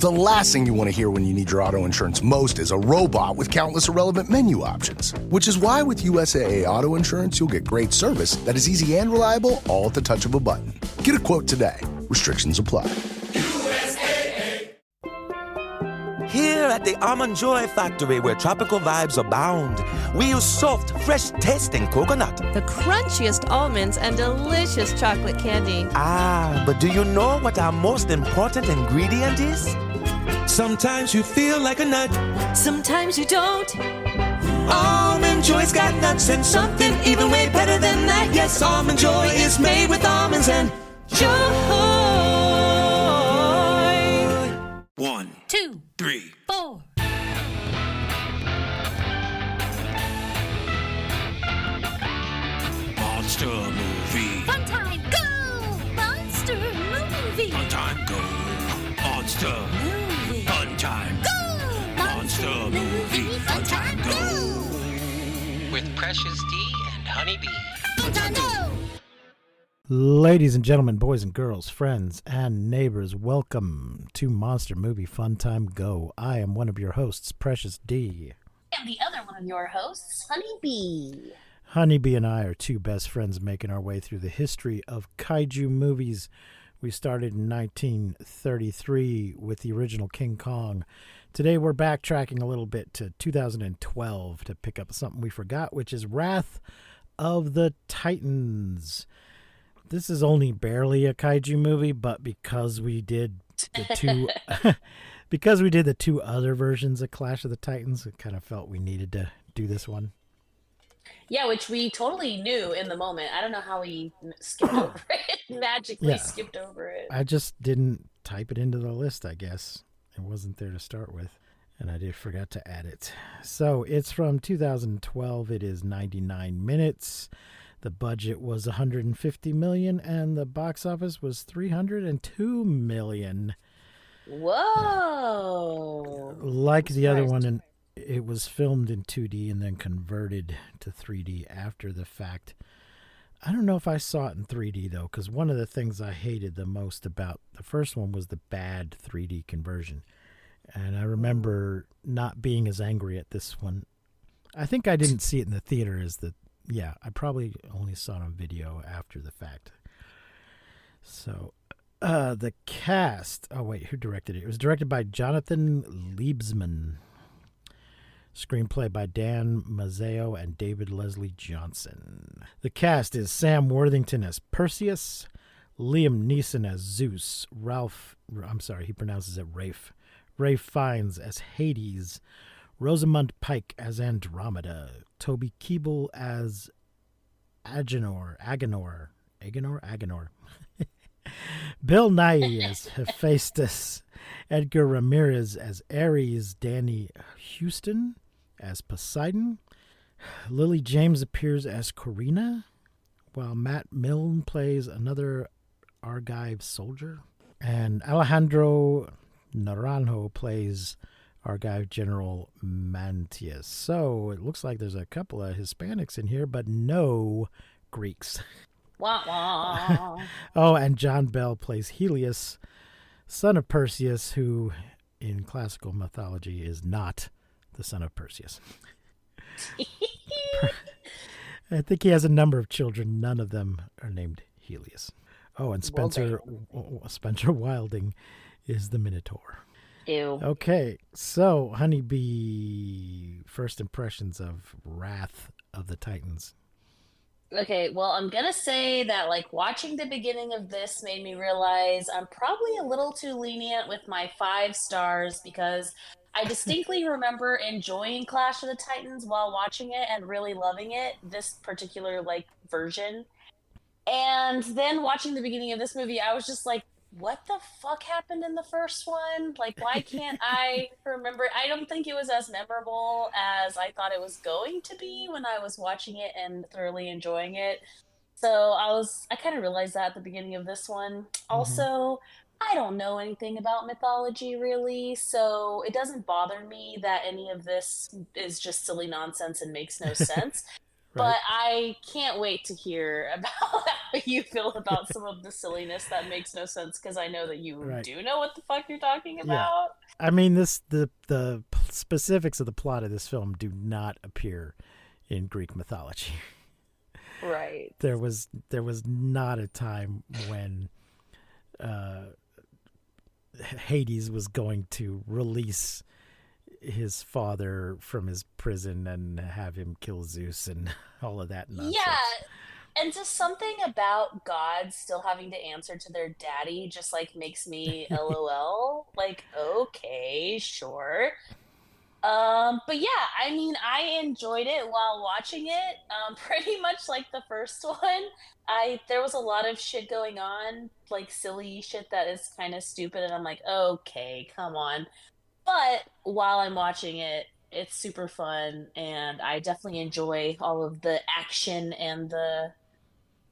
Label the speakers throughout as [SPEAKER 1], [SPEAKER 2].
[SPEAKER 1] The last thing you want to hear when you need your auto insurance most is a robot with countless irrelevant menu options. Which is why with USAA Auto Insurance, you'll get great service that is easy and reliable, all at the touch of a button. Get a quote today. Restrictions apply.
[SPEAKER 2] Here at the Almond Joy Factory, where tropical vibes abound, we use soft, fresh-tasting coconut.
[SPEAKER 3] The crunchiest almonds and delicious chocolate candy.
[SPEAKER 2] Ah, but do you know what our most important ingredient is? Sometimes you feel like a nut.
[SPEAKER 3] Sometimes you don't.
[SPEAKER 2] Almond Joy's got nuts and something even way better than that. Yes, Almond Joy is made with almonds and joy.
[SPEAKER 4] 1,
[SPEAKER 3] 2,
[SPEAKER 4] 3,
[SPEAKER 3] 4.
[SPEAKER 4] Monster movie.
[SPEAKER 3] Fun time, go! Monster movie.
[SPEAKER 4] Fun time, go. Monster
[SPEAKER 3] Movie.
[SPEAKER 4] Fun time.
[SPEAKER 3] Go!
[SPEAKER 4] Monster movie. Fun time, go.
[SPEAKER 5] With Precious D and Honeybee.
[SPEAKER 3] Fun time, go!
[SPEAKER 6] Ladies and gentlemen, boys and girls, friends and neighbors, welcome to Monster Movie Fun Time Go. I am one of your hosts, Precious D.
[SPEAKER 7] And the other one of your hosts, Honeybee.
[SPEAKER 6] Honeybee and I are two best friends making our way through the history of kaiju movies. We started in 1933 with the original King Kong. Today we're backtracking a little bit to 2012 to pick up something we forgot, which is Wrath of the Titans. This is only barely a kaiju movie, but because we did the two other versions of Clash of the Titans, it kind of felt we needed to do this one.
[SPEAKER 7] Yeah, which we totally knew in the moment. I don't know how we skipped over it, magically skipped over it.
[SPEAKER 6] I just didn't type it into the list, I guess. It wasn't there to start with, and I forgot to add it. So it's from 2012. It is 99 minutes. The budget was $150 million, and the box office was $302 million.
[SPEAKER 7] Whoa!
[SPEAKER 6] Like the other one, it was filmed in 2D and then converted to 3D after the fact. I don't know if I saw it in 3D, though, because one of the things I hated the most about the first one was the bad 3D conversion. And I remember not being as angry at this one. I think I didn't see it in the theater I probably only saw it on video after the fact. So, the cast. Oh, wait, who directed it? It was directed by Jonathan Liebsman. Screenplay by Dan Mazzeo and David Leslie Johnson. The cast is Sam Worthington as Perseus, Liam Neeson as Zeus, he pronounces it Rafe Fiennes as Hades, Rosamund Pike as Andromeda, Toby Kebbell as Agenor, Bill Nighy as Hephaestus, Edgar Ramirez as Ares, Danny Houston as Poseidon, Lily James appears as Corina, while Matt Milne plays another Argive soldier, and Alejandro Naranjo plays Argive General Mantius. So it looks like there's a couple of Hispanics in here, but no Greeks.
[SPEAKER 7] Wah, wah.
[SPEAKER 6] Oh, and John Bell plays Helios, son of Perseus, who in classical mythology is not the son of Perseus. I think he has a number of children. None of them are named Helios. Oh, and Spencer Wilding is the Minotaur.
[SPEAKER 7] Ew.
[SPEAKER 6] Okay, so Honeybee, first impressions of Wrath of the Titans.
[SPEAKER 7] Okay, well, I'm gonna say that watching the beginning of this made me realize I'm probably a little too lenient with my 5 stars because I distinctly remember enjoying Clash of the Titans while watching it and really loving it, this particular version. And then watching the beginning of this movie, I was just like, what the fuck happened in the first one? Why can't I remember? I don't think it was as memorable as I thought it was going to be when I was watching it and thoroughly enjoying it. So I kind of realized that at the beginning of this one. Mm-hmm. Also, I don't know anything about mythology really, so it doesn't bother me that any of this is just silly nonsense and makes no sense.
[SPEAKER 6] Right.
[SPEAKER 7] But I can't wait to hear about how you feel about some of the silliness that makes no sense because I know that you
[SPEAKER 6] Right.
[SPEAKER 7] do know what the fuck you're talking
[SPEAKER 6] Yeah.
[SPEAKER 7] about.
[SPEAKER 6] I mean, the specifics of the plot of this film do not appear in Greek mythology.
[SPEAKER 7] Right.
[SPEAKER 6] There was not a time when uh, Hades was going to release his father from his prison and have him kill Zeus and all of that
[SPEAKER 7] Yeah,
[SPEAKER 6] nonsense.
[SPEAKER 7] and just something about gods still having to answer to their daddy just like makes me LOL. Like, okay, sure. But yeah, I mean, I enjoyed it while watching it. Pretty much like the first one. There was a lot of shit going on, like silly shit that is kind of stupid, and I'm like, okay, come on. But while I'm watching it, it's super fun, and I definitely enjoy all of the action and the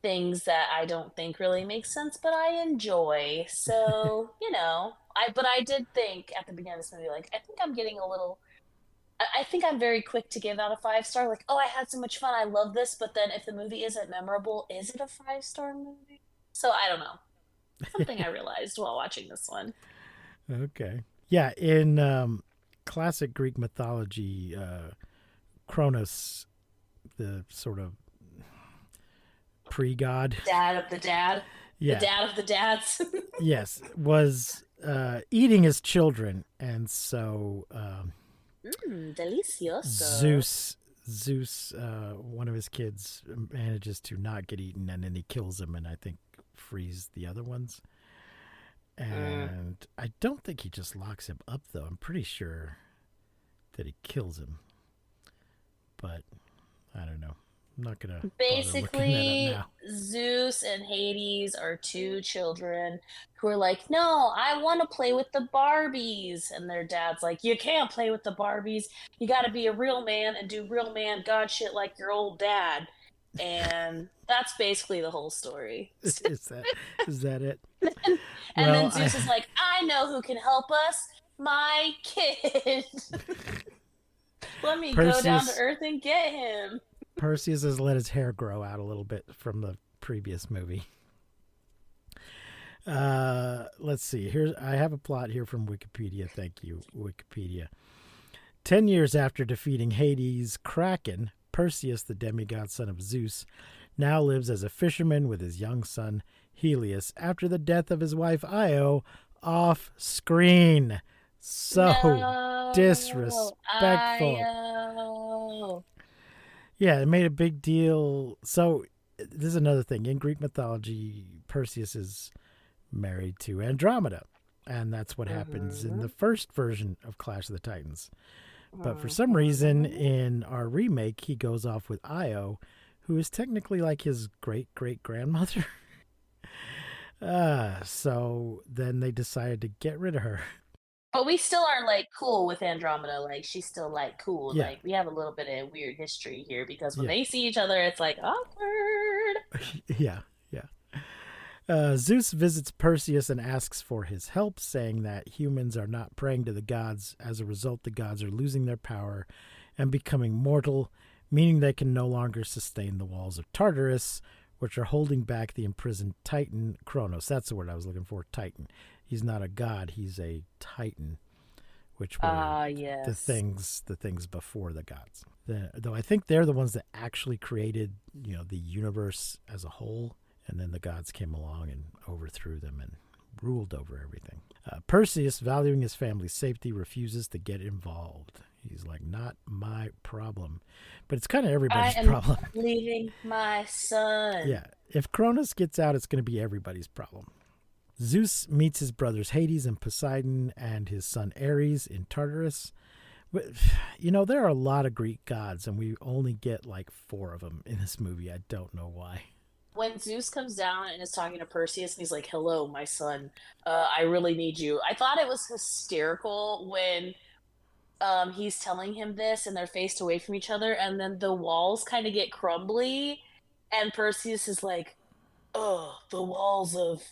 [SPEAKER 7] things that I don't think really make sense, but I enjoy. So, but I did think at the beginning of this movie, like, I think I'm getting a little. I think I'm very quick to give out a 5 star. Like, oh, I had so much fun. I love this. But then if the movie isn't memorable, is it a 5 star movie? So I don't know. Something I realized while watching this one.
[SPEAKER 6] Okay. Yeah, in classic Greek mythology, Kronos, the sort of pre-god,
[SPEAKER 7] Dad of the dad. The
[SPEAKER 6] yeah,
[SPEAKER 7] dad of the dads.
[SPEAKER 6] yes, was eating his children, and so
[SPEAKER 7] Delicioso.
[SPEAKER 6] Zeus, one of his kids, manages to not get eaten, and then he kills him, and I think frees the other ones. And I don't think he just locks him up, though. I'm pretty sure that he kills him, but I don't know. I'm not gonna bother looking that
[SPEAKER 7] Basically,
[SPEAKER 6] up
[SPEAKER 7] Zeus and Hades are two children who are like, no, I want to play with the Barbies. And their dad's like, you can't play with the Barbies. You got to be a real man and do real man God shit like your old dad. And that's basically the whole story.
[SPEAKER 6] now. Is that it?
[SPEAKER 7] And
[SPEAKER 6] Well,
[SPEAKER 7] then Zeus is like, I know who can help us. My kid. Let me go down to
[SPEAKER 6] Perseus
[SPEAKER 7] Earth and get him.
[SPEAKER 6] Perseus has let his hair grow out a little bit from the previous movie. Let's see. I have a plot here from Wikipedia. Thank you, Wikipedia. 10 years after defeating Hades' Kraken, Perseus, the demigod son of Zeus, now lives as a fisherman with his young son Helios after the death of his wife Io off screen. So
[SPEAKER 7] No,
[SPEAKER 6] disrespectful.
[SPEAKER 7] Io.
[SPEAKER 6] Yeah, it made a big deal. So this is another thing. In Greek mythology, Perseus is married to Andromeda. And that's what happens in the first version of Clash of the Titans. But for some reason, in our remake, he goes off with Io, who is technically like his great-great-grandmother. So then they decided to get rid of her.
[SPEAKER 7] But we still are like cool with Andromeda. Like she's still like cool.
[SPEAKER 6] Yeah.
[SPEAKER 7] Like we have a little bit of weird history here because when
[SPEAKER 6] Yeah.
[SPEAKER 7] they see each other, it's like awkward.
[SPEAKER 6] Yeah. Zeus visits Perseus and asks for his help, saying that humans are not praying to the gods. As a result, the gods are losing their power and becoming mortal, meaning they can no longer sustain the walls of Tartarus, which are holding back the imprisoned Titan, Kronos. That's the word I was looking for, Titan. He's not a god, he's a Titan, which were
[SPEAKER 7] Yes.
[SPEAKER 6] the things before the gods. Though I think they're the ones that actually created, the universe as a whole. And then the gods came along and overthrew them and ruled over everything. Perseus, valuing his family's safety, refuses to get involved. He's like, not my problem. But it's kind of everybody's problem.
[SPEAKER 7] Leaving my son.
[SPEAKER 6] Yeah. If Cronus gets out, it's going to be everybody's problem. Zeus meets his brothers Hades and Poseidon and his son Ares in Tartarus. There are a lot of Greek gods, and we only get like 4 of them in this movie. I don't know why.
[SPEAKER 7] When Zeus comes down and is talking to Perseus and he's like, hello, my son, I really need you. I thought it was hysterical when he's telling him this and they're faced away from each other and then the walls kind of get crumbly and Perseus is like, oh, the walls of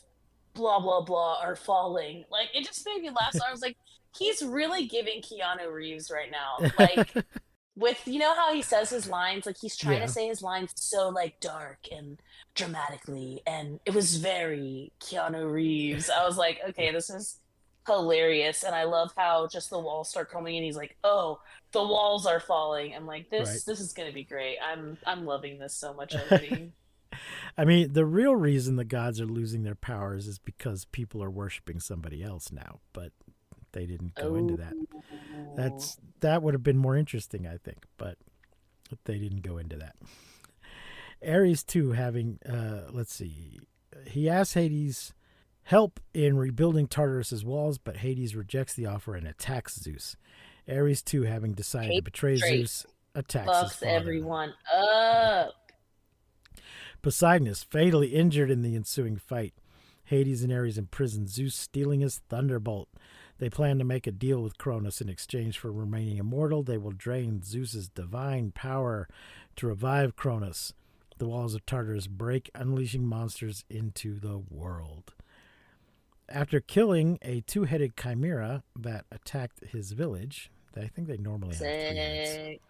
[SPEAKER 7] blah, blah, blah are falling. Like, it just made me laugh. So I was like, he's really giving Keanu Reeves right now. Like, With you know how he says his lines, like he's trying to
[SPEAKER 6] Yeah.
[SPEAKER 7] say his lines so like dark and dramatically, and it was very Keanu Reeves. I was like, okay, this is hilarious, and I love how just the walls start crumbling, and he's like, oh, the walls are falling. I'm like,
[SPEAKER 6] Right.
[SPEAKER 7] this is gonna be great. I'm loving this so much already.
[SPEAKER 6] I mean, the real reason the gods are losing their powers is because people are worshiping somebody else now, but they didn't go into
[SPEAKER 7] Oh,
[SPEAKER 6] that. That would have been more interesting, I think, but they didn't go into that. Ares too, having let's see, he asks Hades help in rebuilding Tartarus's walls, but Hades rejects the offer and attacks Zeus. Ares too, having decided to
[SPEAKER 7] hate
[SPEAKER 6] betray
[SPEAKER 7] straight
[SPEAKER 6] Zeus, attacks his
[SPEAKER 7] fucks
[SPEAKER 6] father.
[SPEAKER 7] everyone up.
[SPEAKER 6] Poseidon is fatally injured in the ensuing fight. Hades and Ares imprison Zeus, stealing his thunderbolt. They plan to make a deal with Cronus in exchange for remaining immortal. They will drain Zeus's divine power to revive Cronus. The walls of Tartarus break, unleashing monsters into the world. After killing a two-headed chimera that attacked his village, I think they normally have 3 heads,
[SPEAKER 7] Sick.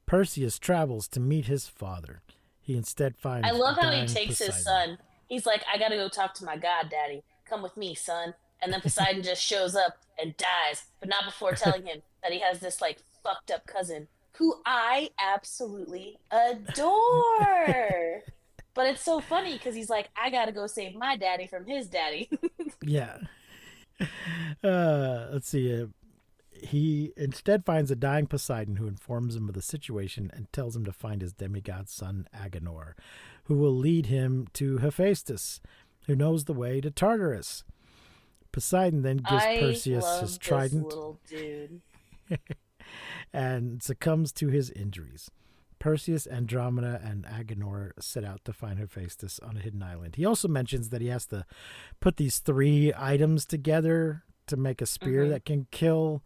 [SPEAKER 6] Perseus travels to meet his father. He instead finds
[SPEAKER 7] I love how he
[SPEAKER 6] dying
[SPEAKER 7] takes his
[SPEAKER 6] Poseidon.
[SPEAKER 7] son. He's like, I gotta go talk to my god daddy. Come with me, son. And then Poseidon just shows up and dies, but not before telling him that he has this like fucked up cousin who I absolutely adore. But it's so funny because he's like, I gotta go save my daddy from his daddy.
[SPEAKER 6] Yeah. Let's see. He instead finds a dying Poseidon who informs him of the situation and tells him to find his demigod son Agenor, who will lead him to Hephaestus, who knows the way to Tartarus. Poseidon then gives
[SPEAKER 7] I
[SPEAKER 6] Perseus
[SPEAKER 7] love
[SPEAKER 6] his
[SPEAKER 7] this
[SPEAKER 6] trident
[SPEAKER 7] little dude.
[SPEAKER 6] and succumbs to his injuries. Perseus, Andromeda, and Agenor set out to find Hephaestus on a hidden island. He also mentions that he has to put these 3 items together to make a spear that can kill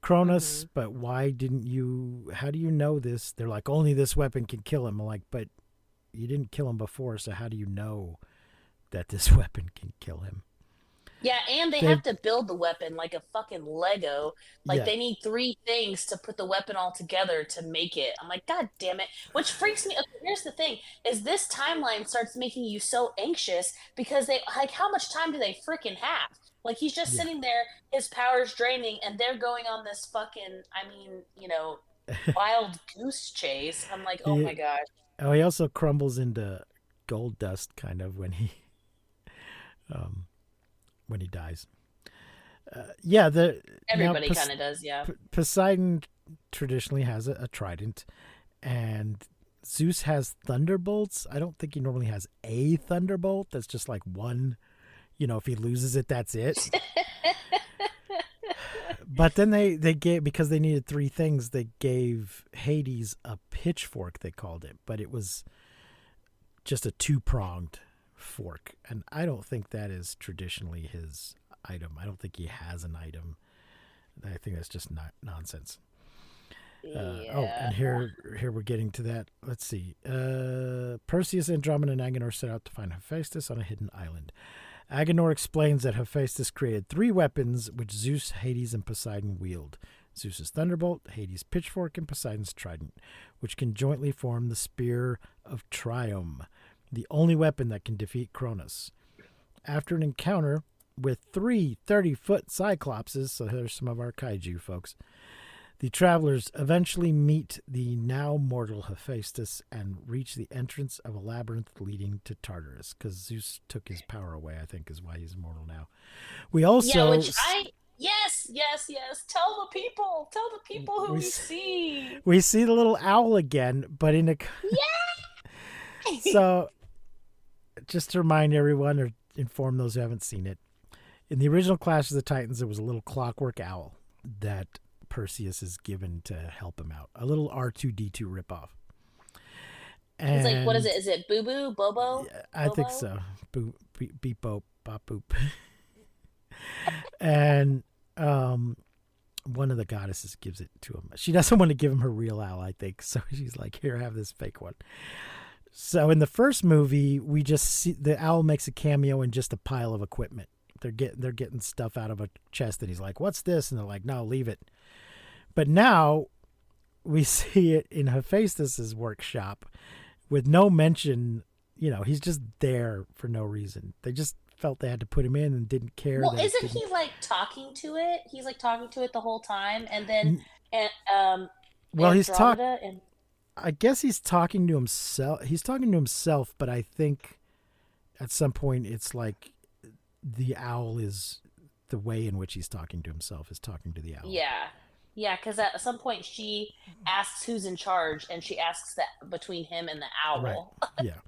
[SPEAKER 6] Cronus, but why didn't you? How do you know this? They're like, only this weapon can kill him. I'm like, but you didn't kill him before, so how do you know that this weapon can kill him?
[SPEAKER 7] Yeah, and they
[SPEAKER 6] They,
[SPEAKER 7] have to build the weapon like a fucking Lego. Like
[SPEAKER 6] yeah,
[SPEAKER 7] they need 3 things to put the weapon all together to make it. I'm like, God damn it. Which freaks me. Okay, here's the thing: is this timeline starts making you so anxious because they like how much time do they freaking have? Like he's just
[SPEAKER 6] yeah,
[SPEAKER 7] sitting there, his power's draining, and they're going on this fucking, I mean, wild goose chase. I'm like, oh
[SPEAKER 6] he,
[SPEAKER 7] my gosh.
[SPEAKER 6] oh, he also crumbles into gold dust, kind of um, when he dies. Yeah,
[SPEAKER 7] Everybody kind of does, yeah.
[SPEAKER 6] Poseidon traditionally has a trident, and Zeus has thunderbolts. I don't think he normally has a thunderbolt. That's just like one. If he loses it, that's it. But then they gave, because they needed 3 things, they gave Hades a pitchfork, they called it, but it was just a 2-pronged fork, and I don't think that is traditionally his item. I don't think he has an item. I think that's just not nonsense. Oh, and here we're getting to that. Let's see. Perseus, Andromeda, and Agenor set out to find Hephaestus on a hidden island. Agenor explains that Hephaestus created 3 weapons which Zeus, Hades, and Poseidon wield. Zeus's thunderbolt, Hades' pitchfork, and Poseidon's trident, which can jointly form the Spear of Triome, the only weapon that can defeat Cronus. After an encounter with 3 30-foot cyclopses, so there's some of our kaiju, folks, the travelers eventually meet the now mortal Hephaestus and reach the entrance of a labyrinth leading to Tartarus, because Zeus took his power away, I think is why he's immortal now. We also...
[SPEAKER 7] Yeah, yes. Tell the people who we see.
[SPEAKER 6] We see the little owl again, but in a...
[SPEAKER 7] Yeah!
[SPEAKER 6] So, just to remind everyone, or inform those who haven't seen it, in the original Clash of the Titans, there was a little clockwork owl that Perseus is given to help him out. A little R2-D2 ripoff. And
[SPEAKER 7] It's like, what is it? Is it Boo Boo? Bobo?
[SPEAKER 6] Yeah, I think so. Beep, boop, bop, boop. And one of the goddesses gives it to him. She doesn't want to give him her real owl, I think. So she's like, here, have this fake one. So in the first movie, we just see the owl makes a cameo in just a pile of equipment. They're getting stuff out of a chest, and he's like, what's this? And they're like, no, leave it. But now we see it in Hephaestus's workshop with no mention. He's just there for no reason. They just felt they had to put him in and didn't care.
[SPEAKER 7] Well, isn't he like talking to it? He's like talking to it the whole time, and then
[SPEAKER 6] well, he's talking.
[SPEAKER 7] and
[SPEAKER 6] I guess he's talking to himself. He's talking to himself, but I think at some point it's like the owl is the way in which he's talking to himself is talking to the owl.
[SPEAKER 7] Yeah, because at some point she asks who's in charge, and she asks that between him and the owl.
[SPEAKER 6] Right. Yeah.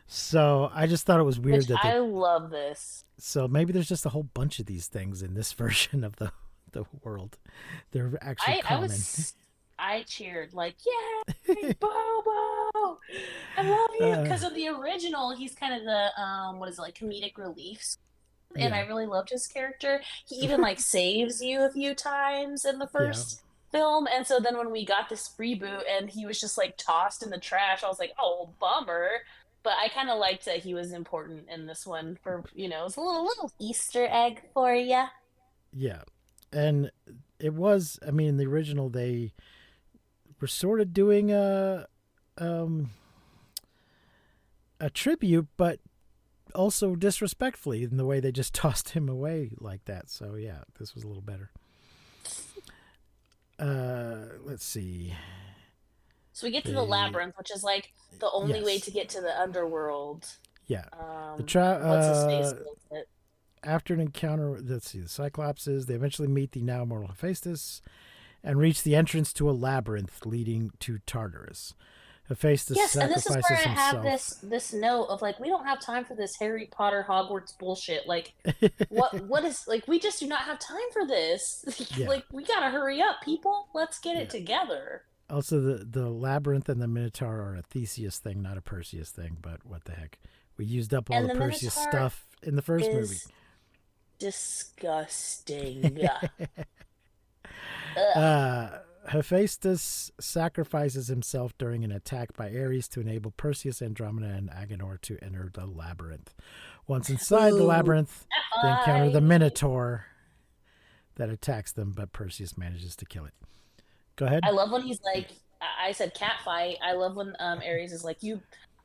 [SPEAKER 6] So I just thought it was weird that
[SPEAKER 7] I love this.
[SPEAKER 6] So maybe there's just a whole bunch of these things in this version of the world. They're actually common.
[SPEAKER 7] I cheered like, yay, Bobo! I love you, because of the original. He's kind of the comedic relief, and I really loved his character. He even like saves you a few times in the first film, and so then when we got this reboot and he was just like tossed in the trash, I was like, oh, bummer. But I kind of liked that he was important in this one for, it's a little Easter egg for you.
[SPEAKER 6] Yeah. And it was, in the original, they were sort of doing a tribute, but also disrespectfully in the way they just tossed him away like that. So, yeah, this was a little better. Let's see.
[SPEAKER 7] So we get to the labyrinth, which is like the only way to get to the underworld.
[SPEAKER 6] Yeah.
[SPEAKER 7] What's his face built it?
[SPEAKER 6] After an encounter, the Cyclopses, they eventually meet the now immortal Hephaestus and reach the entrance to a labyrinth leading to Tartarus. Hephaestus sacrifices
[SPEAKER 7] and this is where I have
[SPEAKER 6] himself.
[SPEAKER 7] this note of like, we don't have time for this Harry Potter Hogwarts bullshit. Like, what is like? We just do not have time for this. Like, we gotta hurry up, people. Let's get it together.
[SPEAKER 6] Also, the labyrinth and the Minotaur are a Theseus thing, not a Perseus thing. But what the heck? We used up all the Perseus stuff in the first movie.
[SPEAKER 7] Disgusting.
[SPEAKER 6] Hephaestus sacrifices himself during an attack by Ares to enable Perseus, Andromeda, and Agenor to enter the labyrinth. Once inside the labyrinth, they encounter the Minotaur that attacks them, but Perseus manages to kill it. Go ahead.
[SPEAKER 7] I love when he's like, I said cat fight. I love when Ares is like,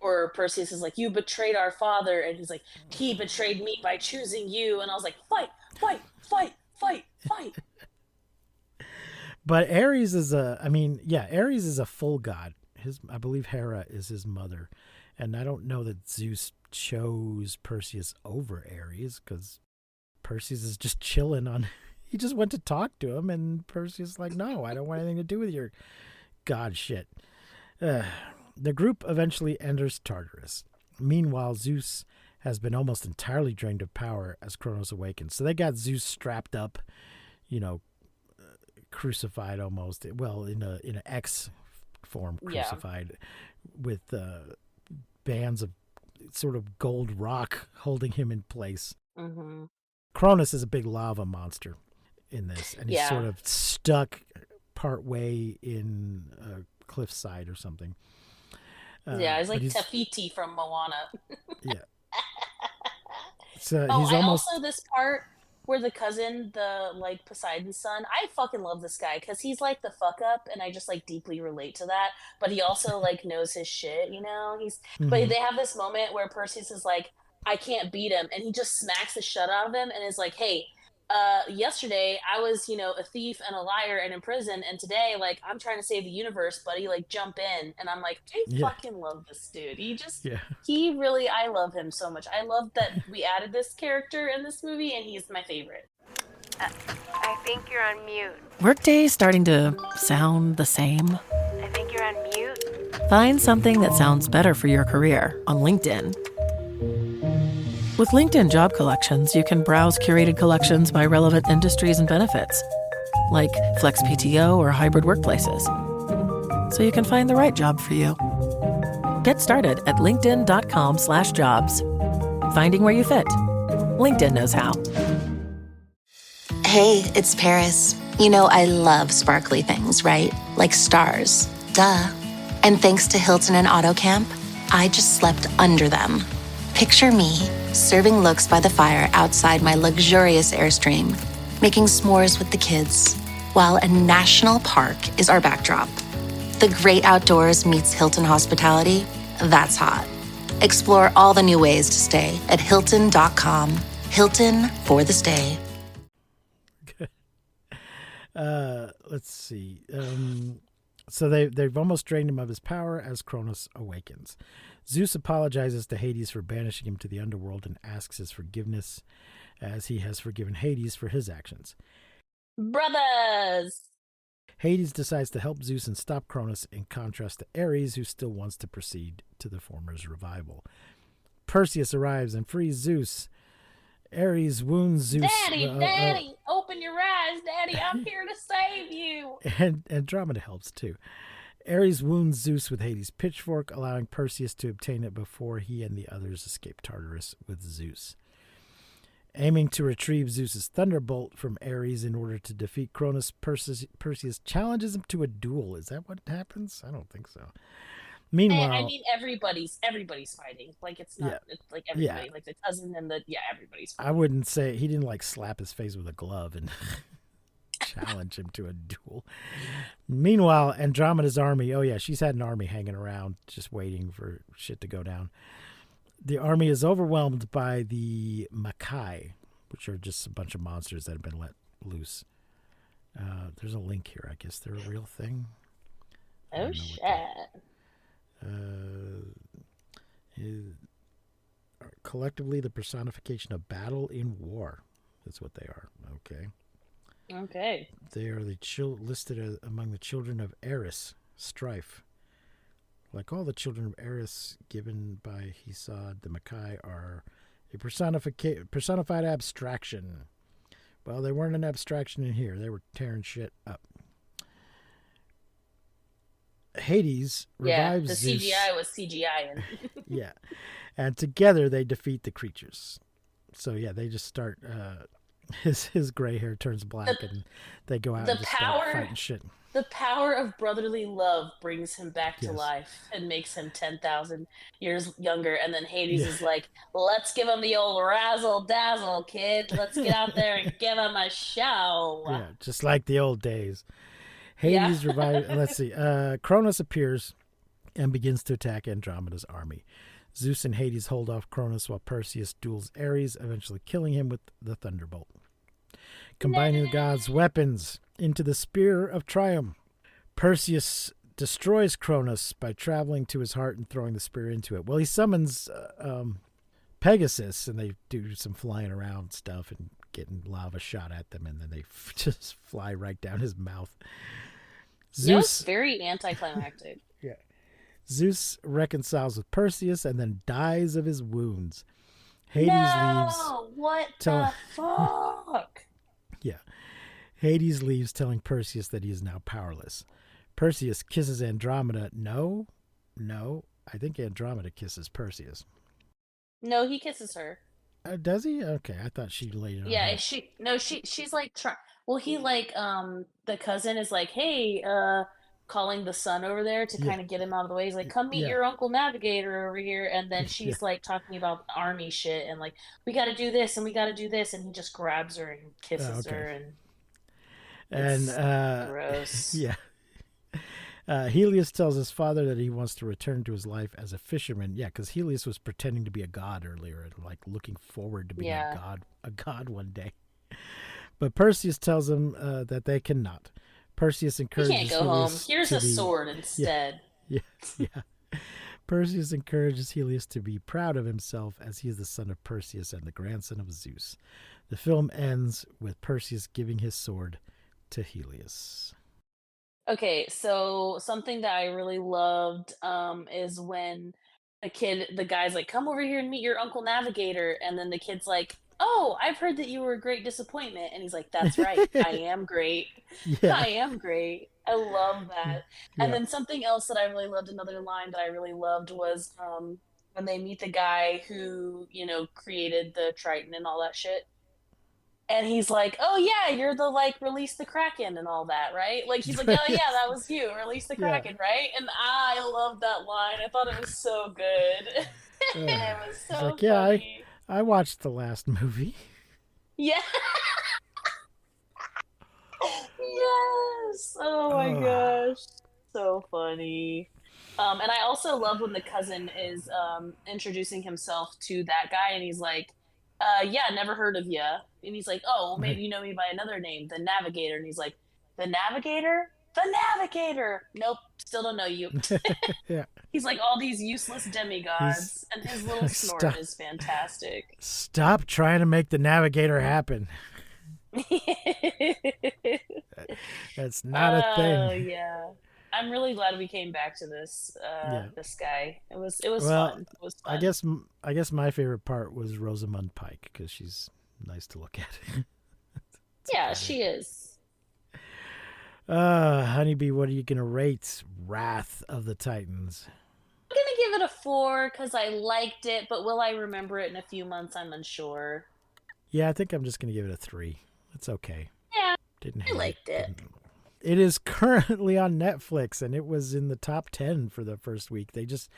[SPEAKER 7] or Perseus is like, you betrayed our father. And he's like, he betrayed me by choosing you. And I was like, fight, fight, fight, fight, fight.
[SPEAKER 6] But Ares is Ares is a full god. I believe Hera is his mother. And I don't know that Zeus chose Perseus over Ares, because Perseus is just chilling on... He just went to talk to him, and Perseus is like, no, I don't want anything to do with your god shit. The group eventually enters Tartarus. Meanwhile, Zeus has been almost entirely drained of power as Kronos awakens. So they got Zeus strapped up, crucified almost. Well, in an X form, crucified with bands of sort of gold rock holding him in place.
[SPEAKER 7] Mm-hmm.
[SPEAKER 6] Kronos is a big lava monster in this, and he's sort of stuck part way in a cliffside or something.
[SPEAKER 7] He's like Tafiti from Moana.
[SPEAKER 6] Yeah. So
[SPEAKER 7] he's almost... also this part where the cousin, the like Poseidon's son, I fucking love this guy because he's like the fuck up, and I just like deeply relate to that. But he also like knows his shit, But they have this moment where Perseus is like, I can't beat him, and he just smacks the shit out of him and is like, hey, yesterday I was, a thief and a liar and in prison, and today, like, I'm trying to save the universe, buddy, like, jump in. And I'm like, I fucking love this dude. I love him so much. I love that we added this character in this movie, and he's my favorite.
[SPEAKER 8] I think you're on mute.
[SPEAKER 9] Workday starting to sound the same?
[SPEAKER 8] I think you're on mute.
[SPEAKER 9] Find something that sounds better for your career on LinkedIn. With LinkedIn Job Collections, you can browse curated collections by relevant industries and benefits, like flex PTO or hybrid workplaces, so you can find the right job for you. Get started at linkedin.com/jobs. Finding where you fit. LinkedIn knows how.
[SPEAKER 10] Hey, it's Paris. I love sparkly things, right? Like stars. Duh. And thanks to Hilton and AutoCamp, I just slept under them. Picture me, serving looks by the fire outside my luxurious Airstream, making s'mores with the kids, while a national park is our backdrop. The great outdoors meets Hilton hospitality. That's hot. Explore all the new ways to stay at Hilton.com. Hilton for the stay.
[SPEAKER 6] Let's see. So they've almost drained him of his power as Cronus awakens. Zeus apologizes to Hades for banishing him to the underworld and asks his forgiveness, as he has forgiven Hades for his actions.
[SPEAKER 7] Brothers!
[SPEAKER 6] Hades decides to help Zeus and stop Cronus, in contrast to Ares, who still wants to proceed to the former's revival. Perseus arrives and frees Zeus. Ares wounds Zeus.
[SPEAKER 7] Daddy, open your eyes, Daddy, I'm here to save you.
[SPEAKER 6] And Andromeda helps too. Ares wounds Zeus with Hades' pitchfork, allowing Perseus to obtain it before he and the others escape Tartarus with Zeus. Aiming to retrieve Zeus's thunderbolt from Ares in order to defeat Cronus, Perseus challenges him to a duel. Is that what happens? I don't think so. Meanwhile,
[SPEAKER 7] I mean, everybody's fighting. Like, it's not, it's like everybody, like the cousin and everybody's fighting.
[SPEAKER 6] I wouldn't say he didn't like slap his face with a glove and challenge him to a duel. Meanwhile, Andromeda's army, she's had an army hanging around just waiting for shit to go down. The army is overwhelmed by the Makai, which are just a bunch of monsters that have been let loose. There's a link here, I guess. They're a real thing.
[SPEAKER 7] Oh, shit.
[SPEAKER 6] Collectively, the personification of battle in war. That's what they are. Okay. They are listed among the children of Eris, strife. Like all the children of Eris given by Hesiod, the Makai are a personified abstraction. Well, they weren't an abstraction in here. They were tearing shit up. Hades revives
[SPEAKER 7] the
[SPEAKER 6] Zeus.
[SPEAKER 7] CGI was CGI.
[SPEAKER 6] Yeah. And together they defeat the creatures. So, they just start... his gray hair turns black and they go out and just start fighting shit.
[SPEAKER 7] The power of brotherly love brings him back to life and makes him 10,000 years younger. And then Hades is like, let's give him the old razzle-dazzle, kid. Let's get out there and give him a show.
[SPEAKER 6] Yeah, just like the old days. Hades revives... Let's see. Cronus appears and begins to attack Andromeda's army. Zeus and Hades hold off Cronus while Perseus duels Ares, eventually killing him with the thunderbolt. Combining the gods' weapons into the Spear of Triumph, Perseus destroys Cronus by traveling to his heart and throwing the spear into it. Well, he summons Pegasus, and they do some flying around stuff and getting lava shot at them, and then they just fly right down his mouth.
[SPEAKER 7] Zeus, very anticlimactic.
[SPEAKER 6] Yeah. Zeus reconciles with Perseus and then dies of his wounds. Hades leaves.
[SPEAKER 7] What the fuck?
[SPEAKER 6] Yeah. Hades leaves, telling Perseus that he is now powerless. Perseus kisses Andromeda. No. I think Andromeda kisses Perseus.
[SPEAKER 7] No, he kisses her.
[SPEAKER 6] Does he? Okay, I thought she laid it on her.
[SPEAKER 7] She's like, he like, the cousin is like, hey, calling the son over there to kind of get him out of the way. He's like, come meet your Uncle Navigator over here. And then she's like talking about army shit and like, we got to do this and we got to do this. And he just grabs her and kisses her. And gross.
[SPEAKER 6] Yeah. Helios tells his father that he wants to return to his life as a fisherman. Yeah, because Helios was pretending to be a god earlier and like looking forward to being a god one day. But Perseus tells him that they cannot. Perseus encourages
[SPEAKER 7] Helios. He can't go home. Here's a sword instead.
[SPEAKER 6] Yeah. Perseus encourages Helios to be proud of himself as he is the son of Perseus and the grandson of Zeus. The film ends with Perseus giving his sword to Helios.
[SPEAKER 7] Okay, so something that I really loved is when the guy's like, come over here and meet your Uncle Navigator. And then the kid's like, oh, I've heard that you were a great disappointment. And he's like, that's right. I am great. Yeah. I am great. I love that. Yeah. And then something else that I really loved, another line that I really loved was when they meet the guy who, created the Triton and all that shit. And he's like, oh, yeah, you're the, release the Kraken and all that, right? Like, he's like, oh, yeah, that was you. Release the Kraken, right? And I love that line. I thought it was so good. It was so funny.
[SPEAKER 6] Yeah, I watched the last movie.
[SPEAKER 7] Yeah. So funny. And I also love when the cousin is introducing himself to that guy, and he's like, yeah, never heard of ya. And he's like, oh, well, maybe you know me by another name, the Navigator. And he's like, the Navigator? The Navigator! Nope, still don't know you.
[SPEAKER 6] Yeah.
[SPEAKER 7] He's like all these useless demigods, and his little snort is fantastic.
[SPEAKER 6] Stop trying to make the Navigator happen. That's not a thing.
[SPEAKER 7] Oh, yeah. I'm really glad we came back to this this guy. It was fun. It was fun.
[SPEAKER 6] I guess my favorite part was Rosamund Pike because she's nice to look at.
[SPEAKER 7] Yeah, she is.
[SPEAKER 6] Honeybee, what are you gonna rate Wrath of the Titans?
[SPEAKER 7] I'm gonna give it a 4 because I liked it, but will I remember it in a few months? I'm unsure.
[SPEAKER 6] Yeah, I think I'm just gonna give it a 3. It's okay.
[SPEAKER 7] Yeah,
[SPEAKER 6] I liked it. It is currently on Netflix, and it was in the top 10 for the first week. They just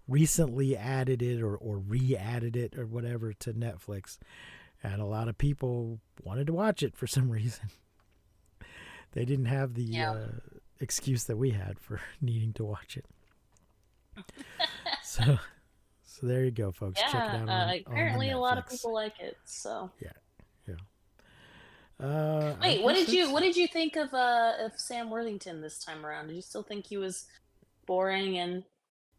[SPEAKER 6] recently added it or re-added it or whatever to Netflix, and a lot of people wanted to watch it for some reason. They didn't have the excuse that we had for needing to watch it. So there you go, folks. Check it out.
[SPEAKER 7] Apparently,
[SPEAKER 6] on
[SPEAKER 7] a lot of people like it. So
[SPEAKER 6] yeah.
[SPEAKER 7] Wait, what did you think of Sam Worthington this time around? Did you still think he was boring? And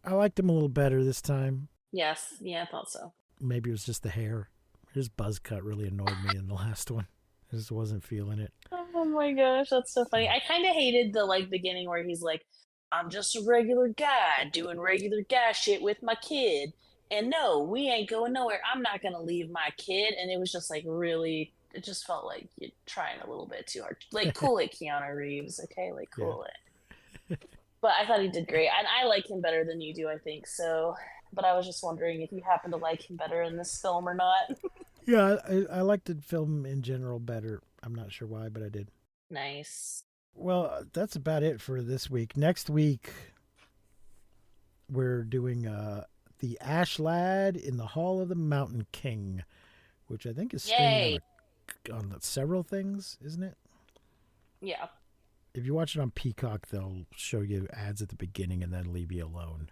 [SPEAKER 6] I liked him a little better this time.
[SPEAKER 7] Yes, yeah, I thought so.
[SPEAKER 6] Maybe it was just the hair. His buzz cut really annoyed me in the last one. I just wasn't feeling it.
[SPEAKER 7] Oh my gosh, that's so funny. I kind of hated the beginning where he's like, I'm just a regular guy doing regular guy shit with my kid. And no, we ain't going nowhere. I'm not going to leave my kid. And it was just really, it just felt like you're trying a little bit too hard. Like, cool it, Keanu Reeves. Okay, like, cool it. But I thought he did great. And I like him better than you do, I think. So, but I was just wondering if you happen to like him better in this film or not.
[SPEAKER 6] Yeah, I liked the film in general better. I'm not sure why, but I did.
[SPEAKER 7] Nice.
[SPEAKER 6] Well, that's about it for this week. Next week, we're doing The Ash Lad in the Hall of the Mountain King, which I think is streaming on several things, isn't it?
[SPEAKER 7] Yeah.
[SPEAKER 6] If you watch it on Peacock, they'll show you ads at the beginning and then leave you alone.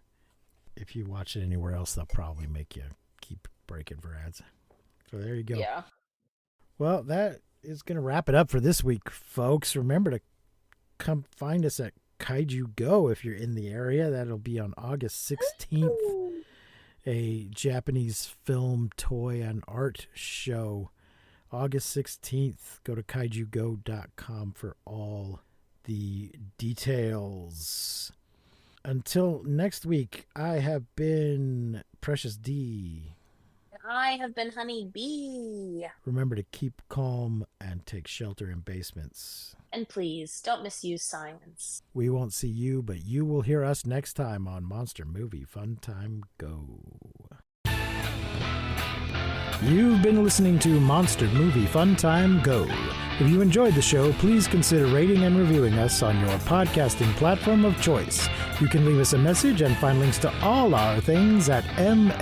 [SPEAKER 6] If you watch it anywhere else, they'll probably make you keep breaking for ads. So there you go.
[SPEAKER 7] Yeah.
[SPEAKER 6] Well, that is going to wrap it up for this week, folks. Remember to come find us at Kaiju Go if you're in the area. That'll be on August 16th. A Japanese film, toy, and art show. August 16th. Go to kaijugo.com for all the details. Until next week, I have been Precious D.
[SPEAKER 7] I have been Honey Bee.
[SPEAKER 6] Remember to keep calm and take shelter in basements.
[SPEAKER 7] And please, don't misuse science.
[SPEAKER 6] We won't see you, but you will hear us next time on Monster Movie Fun Time Go. You've been listening to Monster Movie Fun Time Go. If you enjoyed the show, please consider rating and reviewing us on your podcasting platform of choice. You can leave us a message and find links to all our things at mmftg.com.